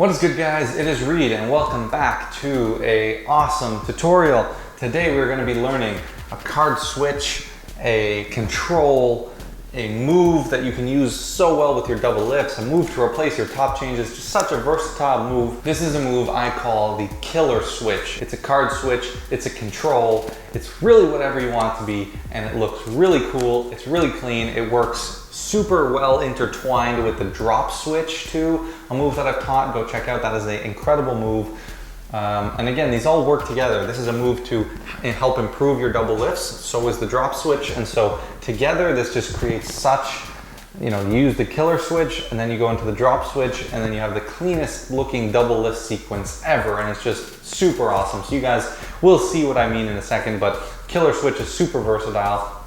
What is good, guys? It is Reed and welcome back to an awesome tutorial. Today we're going to be learning a card switch, a control, a move that you can use so well with your double lifts, a move to replace your top changes, just such a versatile move. This is a move I call the killer switch. It's a card switch, it's a control, it's really whatever you want it to be, and it looks really cool, it's really clean, it works super well intertwined with the drop switch too, a move that I've taught. Go check out, that is an incredible move. And again, these all work together. This is a move to help improve your double lifts, so is the drop switch, and so together this just creates such, you use the killer switch and then you go into the drop switch and then you have the cleanest looking double lift sequence ever, and it's just super awesome. So you guys will see what I mean in a second, but killer switch is super versatile.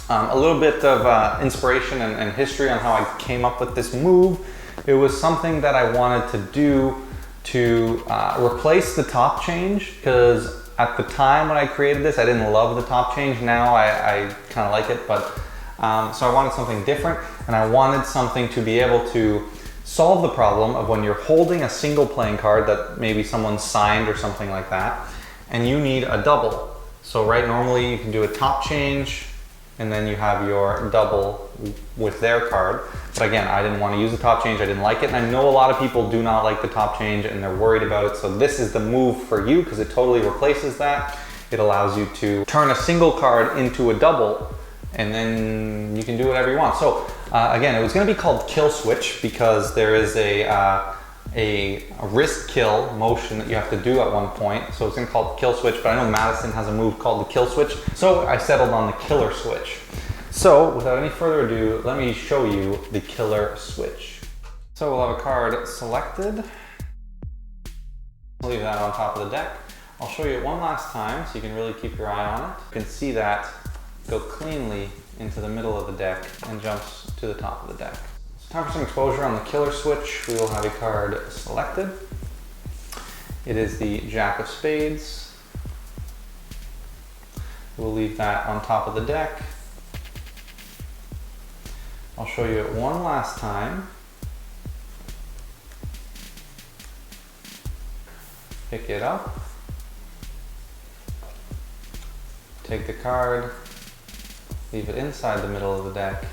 A little bit of inspiration and history on how I came up with this move. It was something that I wanted to do to replace the top change, because at the time when I created this, I didn't love the top change. Now I kind of like it, but so I wanted something different, and I wanted something to be able to solve the problem of when you're holding a single playing card that maybe someone signed or something like that, and you need a double. So normally you can do a top change, and then you have your double with their card. But again, I didn't want to use the top change, I didn't like it, and I know a lot of people do not like the top change and they're worried about it, so this is the move for you because it totally replaces that. It allows you to turn a single card into a double, and then you can do whatever you want. So again, it was going to be called kill switch because there is a wrist kill motion that you have to do at one point, so it's going to be called kill switch, but I know Madison has a move called the kill switch, so I settled on the killer switch. So without any further ado, let me show you the killer switch. So we'll have a card selected. I'll leave that on top of the deck. I'll show you it one last time so you can really keep your eye on it. You can see that go cleanly into the middle of the deck and jumps to the top of the deck. It's time for some exposure on the killer switch. We will have a card selected. It is the Jack of Spades. We'll leave that on top of the deck. I'll show you it one last time. Pick it up. Take the card. Leave it inside the middle of the deck.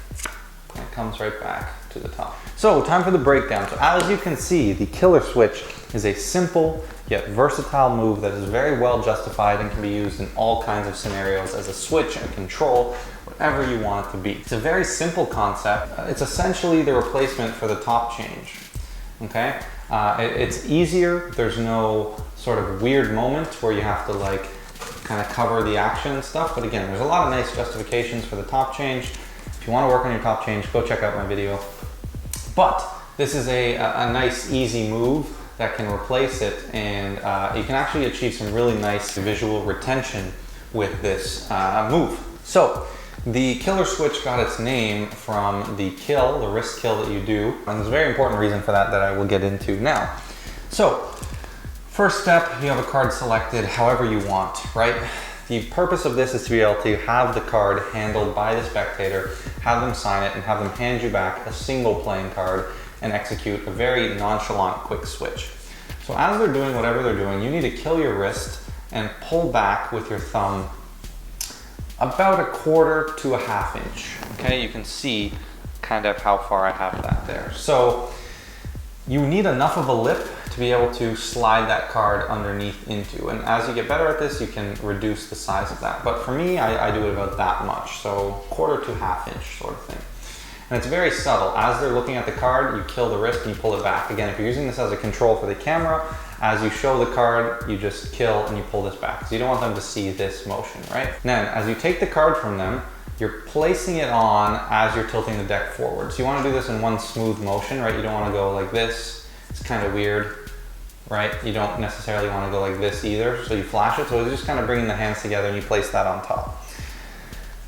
And it comes right back to the top. So time for the breakdown. So as you can see, the killer switch is a simple yet versatile move that is very well justified and can be used in all kinds of scenarios as a switch, a control, whatever you want it to be. It's a very simple concept. It's essentially the replacement for the top change. Okay? It's easier. There's no sort of weird moment where you have to kind of cover the action and stuff. But again, there's a lot of nice justifications for the top change. If you want to work on your top change, go check out my video. But this is a nice, easy move that can replace it, and you can actually achieve some really nice visual retention with this move. So the killer switch got its name from the kill, the wrist kill that you do, and there's a very important reason for that that I will get into now. So first step, you have a card selected however you want, right? The purpose of this is to be able to have the card handled by the spectator, have them sign it, and have them hand you back a single playing card and execute a very nonchalant quick switch. So as they're doing whatever they're doing, you need to kill your wrist and pull back with your thumb about 1/4 to 1/2 inch. Okay, you can see kind of how far I have that there. So you need enough of a lip to be able to slide that card underneath into, and as you get better at this, you can reduce the size of that. But for me, I do it about that much, so 1/4 to 1/2 inch sort of thing. And it's very subtle. As they're looking at the card, you kill the wrist and you pull it back. Again, if you're using this as a control for the camera, as you show the card, you just kill and you pull this back, because you don't want them to see this motion, right? Then, as you take the card from them, you're placing it on as you're tilting the deck forward. So you want to do this in one smooth motion, right? You don't want to go like this. It's kind of weird, right? You don't necessarily want to go like this either. So you flash it. So it's just kind of bringing the hands together and you place that on top.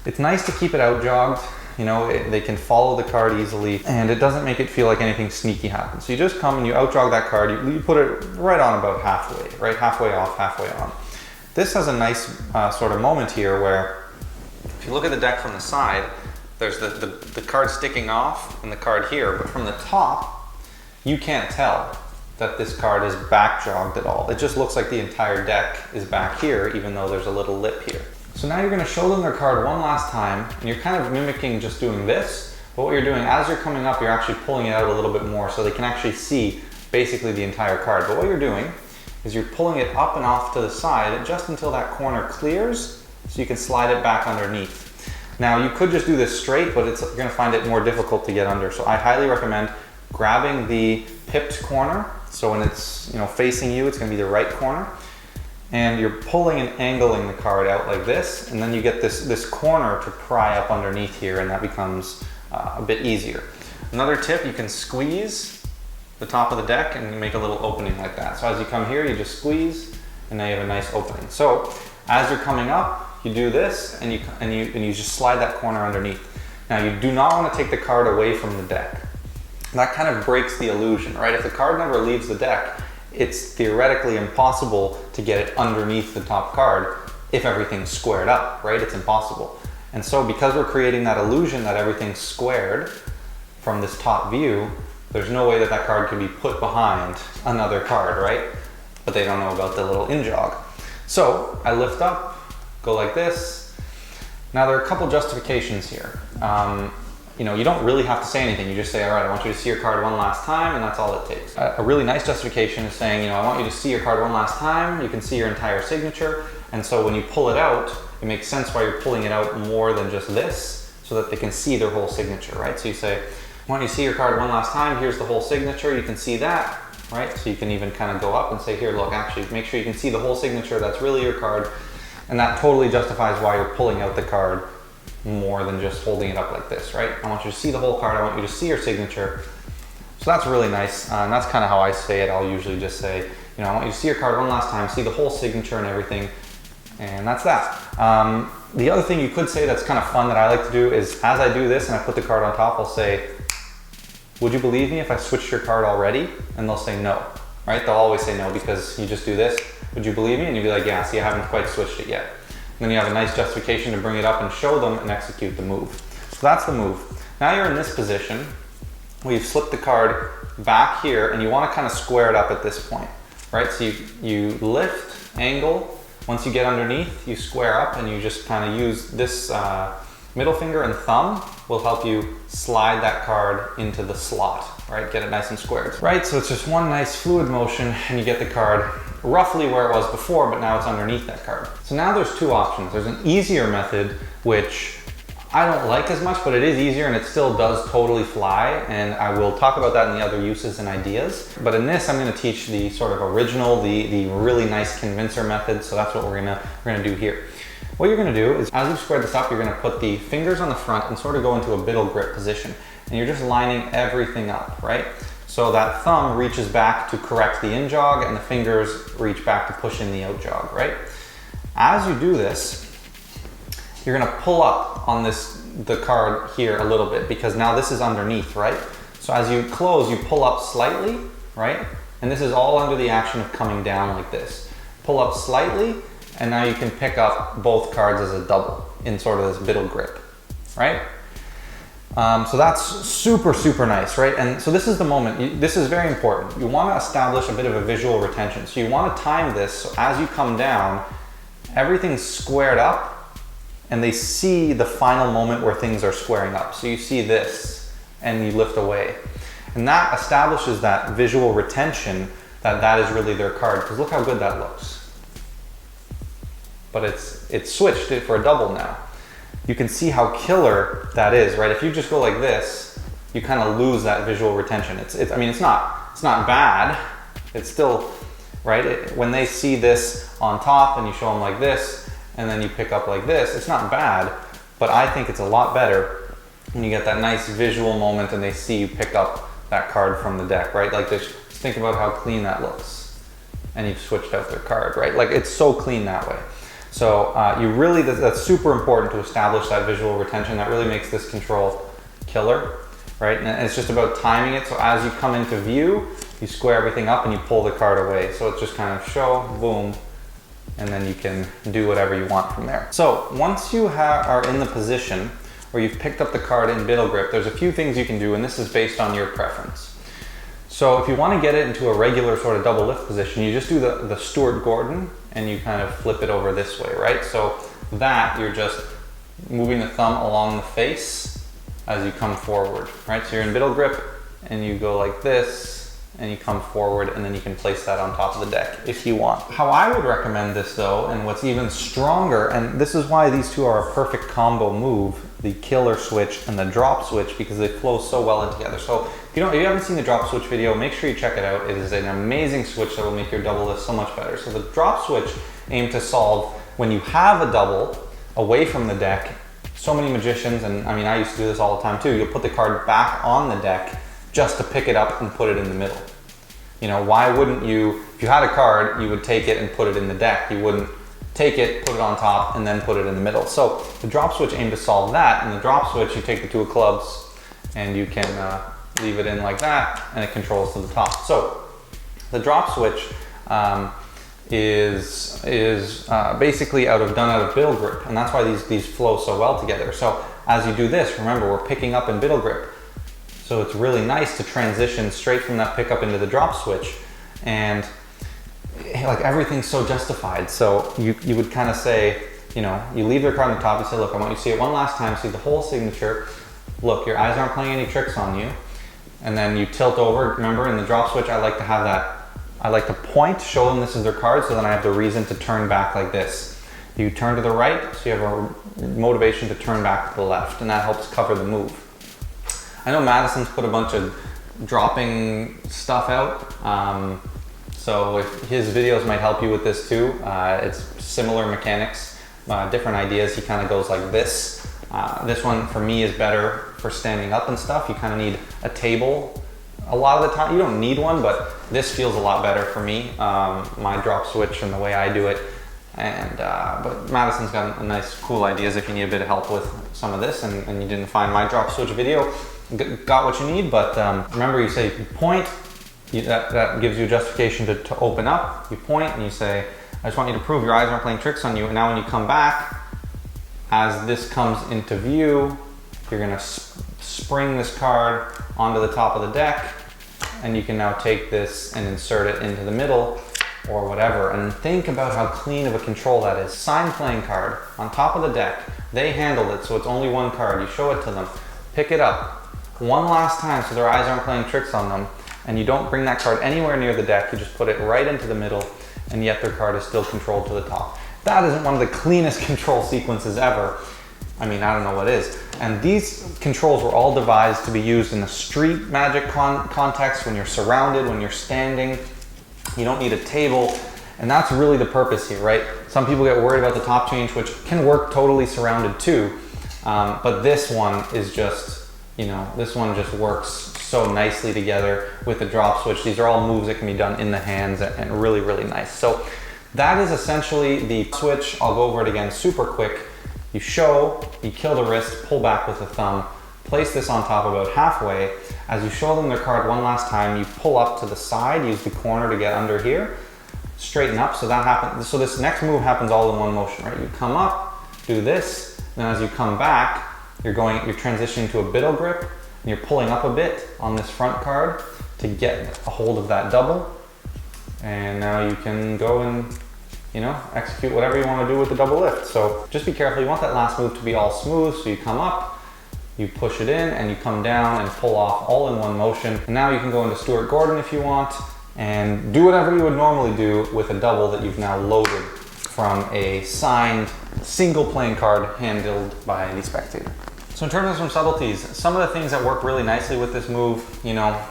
It's nice to keep it out jogged. They can follow the card easily, and it doesn't make it feel like anything sneaky happens. So you just come and you out jog that card, you put it right on about halfway, right? Halfway off, halfway on. This has a nice sort of moment here where if you look at the deck from the side, there's the card sticking off and the card here, but from the top, you can't tell that this card is back jogged at all. It just looks like the entire deck is back here, even though there's a little lip here. So now you're going to show them their card one last time, and you're kind of mimicking just doing this, but what you're doing as you're coming up, you're actually pulling it out a little bit more so they can actually see basically the entire card. But what you're doing is you're pulling it up and off to the side just until that corner clears, so you can slide it back underneath. Now you could just do this straight, but you're going to find it more difficult to get under. So I highly recommend grabbing the pipped corner. So when it's facing you, it's going to be the right corner. And you're pulling and angling the card out like this, and then you get this corner to pry up underneath here, and that becomes a bit easier. Another tip, you can squeeze the top of the deck and make a little opening like that. So as you come here, you just squeeze, and now you have a nice opening. So as you're coming up, you do this, and you just slide that corner underneath. Now you do not want to take the card away from the deck. That kind of breaks the illusion, right? If the card never leaves the deck, it's theoretically impossible to get it underneath the top card if everything's squared up, right? It's impossible. And so because we're creating that illusion that everything's squared from this top view, there's no way that that card can be put behind another card, right? But they don't know about the little in-jog. So I lift up, go like this. Now there are a couple justifications here. You don't really have to say anything. You just say, all right, I want you to see your card one last time, and that's all it takes. A really nice justification is saying, I want you to see your card one last time. You can see your entire signature. And so when you pull it out, it makes sense why you're pulling it out more than just this, so that they can see their whole signature, right? So you say, I want you to see your card one last time. Here's the whole signature. You can see that, right? So you can even kind of go up and say, here, look, actually, make sure you can see the whole signature. That's really your card. And that totally justifies why you're pulling out the card more than just holding it up like this, right? I want you to see the whole card. I want you to see your signature. So that's really nice. And that's kind of how I say it. I'll usually just say, I want you to see your card one last time, see the whole signature and everything. And that's that. The other thing you could say that's kind of fun that I like to do is as I do this and I put the card on top, I'll say, would you believe me if I switched your card already? And they'll say no, right? They'll always say no because you just do this. Would you believe me? And you'd be like, yeah, see, I haven't quite switched it yet. Then you have a nice justification to bring it up and show them and execute the move. So that's the move. Now you're in this position where you've slipped the card back here and you want to kind of square it up at this point, right? So you lift, angle. Once you get underneath, you square up and you just kind of use this middle finger and thumb will help you slide that card into the slot, right? Get it nice and squared, right? So it's just one nice fluid motion and you get the card roughly where it was before, but now it's underneath that card. So now there's two options. There's an easier method, which I don't like as much, but it is easier and it still does totally fly. And I will talk about that in the other uses and ideas. But in this, I'm gonna teach the sort of original, the really nice convincer method. So that's what we're gonna do here. What you're gonna do is, as you've squared this up, you're gonna put the fingers on the front and sort of go into a biddle grip position. And you're just lining everything up, right? So that thumb reaches back to correct the in jog and the fingers reach back to push in the out jog, right? As you do this, you're gonna pull up on the card here a little bit because now this is underneath, right? So as you close, you pull up slightly, right? And this is all under the action of coming down like this. Pull up slightly, and now you can pick up both cards as a double in sort of this biddle grip, right? So that's super, super nice, right? And so this is the moment, this is very important. You want to establish a bit of a visual retention. So you want to time this so as you come down, everything's squared up and they see the final moment where things are squaring up. So you see this and you lift away. And that establishes that visual retention that is really their card, because look how good that looks. But it's switched it for a double now. You can see how killer that is, right? If you just go like this, you kind of lose that visual retention. I mean, it's not bad. It's still, right? When they see this on top and you show them like this, and then you pick up like this, it's not bad, but I think it's a lot better when you get that nice visual moment and they see you pick up that card from the deck, right? Like just think about how clean that looks. And you've switched out their card, right? Like it's so clean that way. So that's super important to establish that visual retention. That really makes this control killer, right? And it's just about timing it. So as you come into view, you square everything up and you pull the card away. So it's just kind of show, boom, and then you can do whatever you want from there. So once you are in the position where you've picked up the card in biddle grip, there's a few things you can do, and this is based on your preference. So if you want to get it into a regular sort of double lift position, you just do the Stuart Gordon and you kind of flip it over this way, right? So that you're just moving the thumb along the face as you come forward, right? So you're in middle grip and you go like this and you come forward, and then you can place that on top of the deck if you want. How I would recommend this though, and what's even stronger, and this is why these two are a perfect combo move, the killer switch and the drop switch, because they flow so well in together. So if you haven't seen the drop switch video, make sure you check it out. It is an amazing switch that will make your double lift so much better. So the drop switch aims to solve when you have a double away from the deck. So many magicians, and I mean I used to do this all the time too, you'll put the card back on the deck just to pick it up and put it in the middle. You know, why wouldn't you, if you had a card, you would take it and put it in the deck. You wouldn't take it, put it on top, and then put it in the middle. So the drop switch aimed to solve that. And the drop switch, you take the 2 of clubs and you can leave it in like that, and it controls to the top. So the drop switch is basically done out of middle grip, and that's why these flow so well together. So as you do this, remember we're picking up in middle grip. So it's really nice to transition straight from that pickup into the drop switch, and like everything's so justified. So you would kind of say, you know, you leave their card on the top, you say, look, I want you to see it one last time, see the whole signature. Look, your eyes aren't playing any tricks on you. And then you tilt over. Remember in the drop switch, I like to have that, I like to point, show them this is their card, so then I have the reason to turn back like this. You turn to the right, so you have a motivation to turn back to the left, and that helps cover the move. I know Madison's put a bunch of dropping stuff out, so if his videos might help you with this too. It's similar mechanics, different ideas. He kind of goes like this. This one for me is better for standing up and stuff. You kind of need a table a lot of the time. You don't need one, but this feels a lot better for me, my drop switch and the way I do it. And but Madison's got a nice cool ideas if you need a bit of help with some of this, and you didn't find my drop switch video, got what you need. But remember, you say you point, that gives you justification to open up. You point and you say, I just want you to prove your eyes aren't playing tricks on you. And now when you come back, as this comes into view, you're gonna spring this card onto the top of the deck, and you can now take this and insert it into the middle or whatever. And think about how clean of a control that is. Signed playing card on top of the deck. They handled it, so it's only one card. You show it to them, pick it up one last time so their eyes aren't playing tricks on them, and you don't bring that card anywhere near the deck. You just put it right into the middle, and yet their card is still controlled to the top. That isn't one of the cleanest control sequences ever. I mean, I don't know what is. And these controls were all devised to be used in the street magic context, when you're surrounded, when you're standing. You don't need a table, and that's really the purpose here, right? Some people get worried about the top change, which can work totally surrounded too, but this one is just, you know, this one just works so nicely together with the drop switch. These are all moves that can be done in the hands, and really, really nice. So that is essentially the switch. I'll go over it again super quick. You show, you kill the wrist, pull back with the thumb, place this on top about halfway. As you show them their card one last time, you pull up to the side, use the corner to get under here, straighten up. So that happens. So this next move happens all in one motion, right? You come up, do this, then as you come back, you're transitioning to a middle grip, and you're pulling up a bit on this front card to get a hold of that double. And now you can go and, you know, execute whatever you want to do with the double lift. So just be careful. You want that last move to be all smooth. So you come up, you push it in, and you come down and pull off all in one motion. And now you can go into Stuart Gordon if you want, and do whatever you would normally do with a double that you've now loaded from a signed single playing card handled by the spectator. So in terms of some subtleties, some of the things that work really nicely with this move, you know,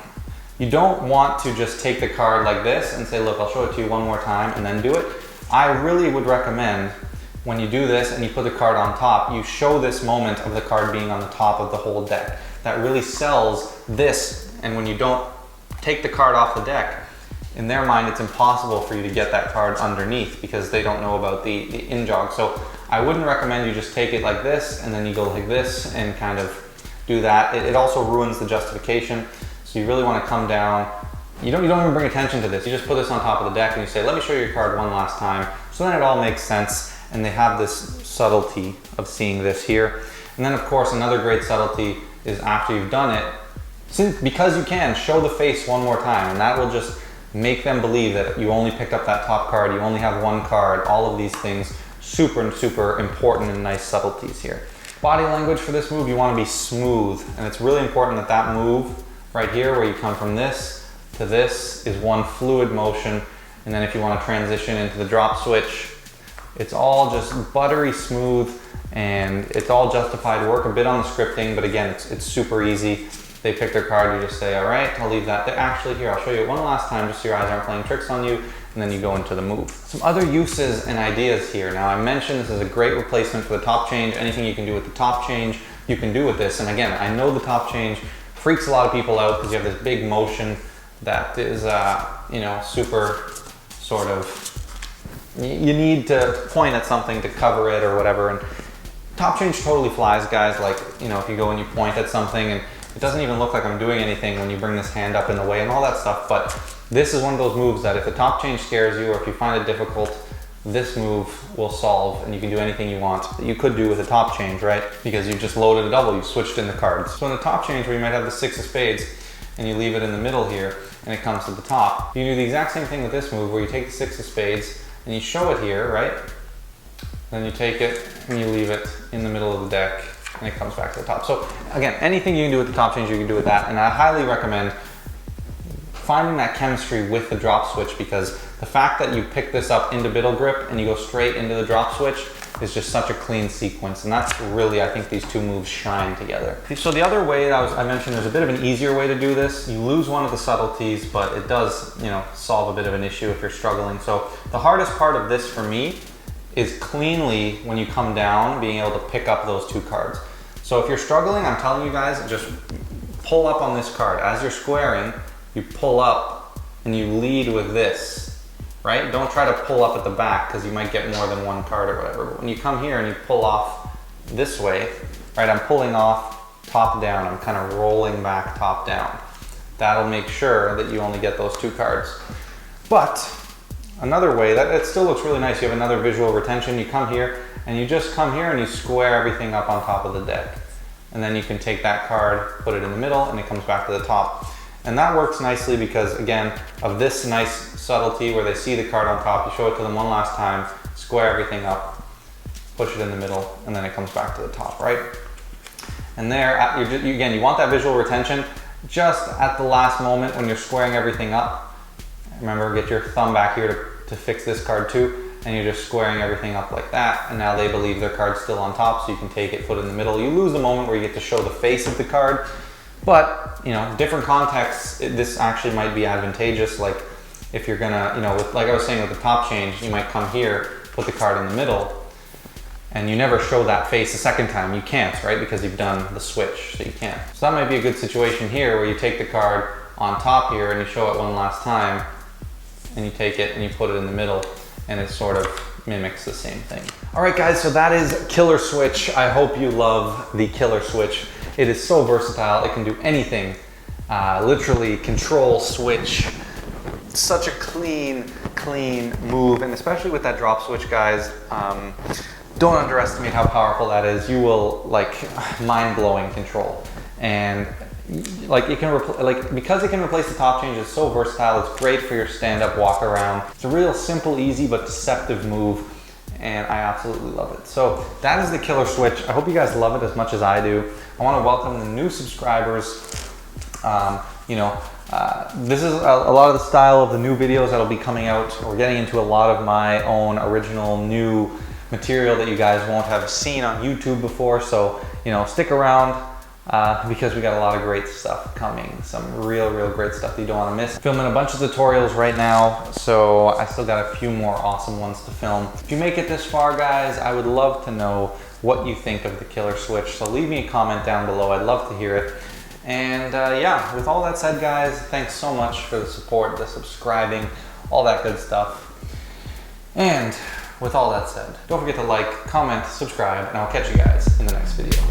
you don't want to just take the card like this and say, look, I'll show it to you one more time and then do it. I really would recommend when you do this and you put the card on top, you show this moment of the card being on the top of the whole deck. That really sells this, and when you don't take the card off the deck, in their mind it's impossible for you to get that card underneath because they don't know about the in-jog. So I wouldn't recommend you just take it like this and then you go like this and kind of do that. It also ruins the justification. So you really want to come down. You don't even bring attention to this. You just put this on top of the deck and you say, let me show you your card one last time. So then it all makes sense. And they have this subtlety of seeing this here. And then of course, another great subtlety is after you've done it, because you can, show the face one more time, and that will just make them believe that you only picked up that top card, you only have one card, all of these things. Super, super important and nice subtleties here. Body language for this move, you want to be smooth, and it's really important that that move right here, where you come from this to this, is one fluid motion. And then if you want to transition into the drop switch, it's all just buttery smooth, and it's all justified. Work a bit on the scripting, but again, it's super easy. They pick their card, you just say, all right, I'll leave that there. Actually, here, I'll show you one last time, just so your eyes aren't playing tricks on you, and then you go into the move. Some other uses and ideas here. Now, I mentioned this is a great replacement for the top change. Anything you can do with the top change, you can do with this. And again, I know the top change freaks a lot of people out because you have this big motion that is, you know, super sort of, you need to point at something to cover it or whatever. And top change totally flies, guys. Like, you know, if you go and you point at something and it doesn't even look like I'm doing anything when you bring this hand up in the way and all that stuff. But this is one of those moves that if the top change scares you or if you find it difficult, this move will solve, and you can do anything you want that you could do with a top change, right? Because you just loaded a double, you switched in the cards. So in the top change where you might have the 6 of spades and you leave it in the middle here and it comes to the top, you do the exact same thing with this move where you take the 6 of spades and you show it here, right? Then you take it and you leave it in the middle of the deck and it comes back to the top. So again, anything you can do with the top change, you can do with that. And I highly recommend finding that chemistry with the drop switch, because the fact that you pick this up into middle grip and you go straight into the drop switch is just such a clean sequence. And that's really, I think these two moves shine together. So the other way that I mentioned, there's a bit of an easier way to do this. You lose one of the subtleties, but it does, you know, solve a bit of an issue if you're struggling. So the hardest part of this for me is cleanly, when you come down, being able to pick up those 2 cards. So if you're struggling, I'm telling you guys, just pull up on this card. As you're squaring, you pull up and you lead with this, right? Don't try to pull up at the back because you might get more than one card or whatever. But when you come here and you pull off this way, right? I'm pulling off top down. I'm kind of rolling back top down. That'll make sure that you only get those 2 cards. But another way, that it still looks really nice. You have another visual retention. You come here and you just come here and you square everything up on top of the deck. And then you can take that card, put it in the middle, and it comes back to the top. And that works nicely because, again, of this nice subtlety where they see the card on top, you show it to them one last time, square everything up, push it in the middle, and then it comes back to the top, right? And there, again, you want that visual retention just at the last moment when you're squaring everything up. Remember, get your thumb back here to fix this card too, and you're just squaring everything up like that, and now they believe their card's still on top, so you can take it, put it in the middle. You lose the moment where you get to show the face of the card, but, you know, different contexts, this actually might be advantageous. Like if you're gonna, you know, like I was saying with the top change, you might come here, put the card in the middle, and you never show that face a second time. You can't, right? Because you've done the switch, so you can't. So that might be a good situation here where you take the card on top here and you show it one last time, and you take it and you put it in the middle, and it sort of mimics the same thing. All right, guys, so that is Killer Switch. I hope you love the Killer Switch. It is so versatile. It can do anything. Literally control, switch. Such a clean move, and especially with that drop switch, guys, don't underestimate how powerful that is. You will, like, mind-blowing control. And like it can because it can replace the top change, it's so versatile. It's great for your stand-up walk around. It's a real simple, easy, but deceptive move, and I absolutely love it. So that is the Killer Switch. I hope you guys love it as much as I do. I want to welcome the new subscribers. This is a lot of the style of the new videos that'll be coming out. We're getting into a lot of my own original new material that you guys won't have seen on YouTube before. So, you know, stick around. Because we got a lot of great stuff coming. Some real great stuff that you don't want to miss. Filming a bunch of tutorials right now, so I still got a few more awesome ones to film. If you make it this far, guys, I would love to know what you think of the Killer Switch. So leave me a comment down below. I'd love to hear it. And yeah, with all that said, guys, thanks so much for the support, the subscribing, all that good stuff. And with all that said, don't forget to like, comment, subscribe, and I'll catch you guys in the next video.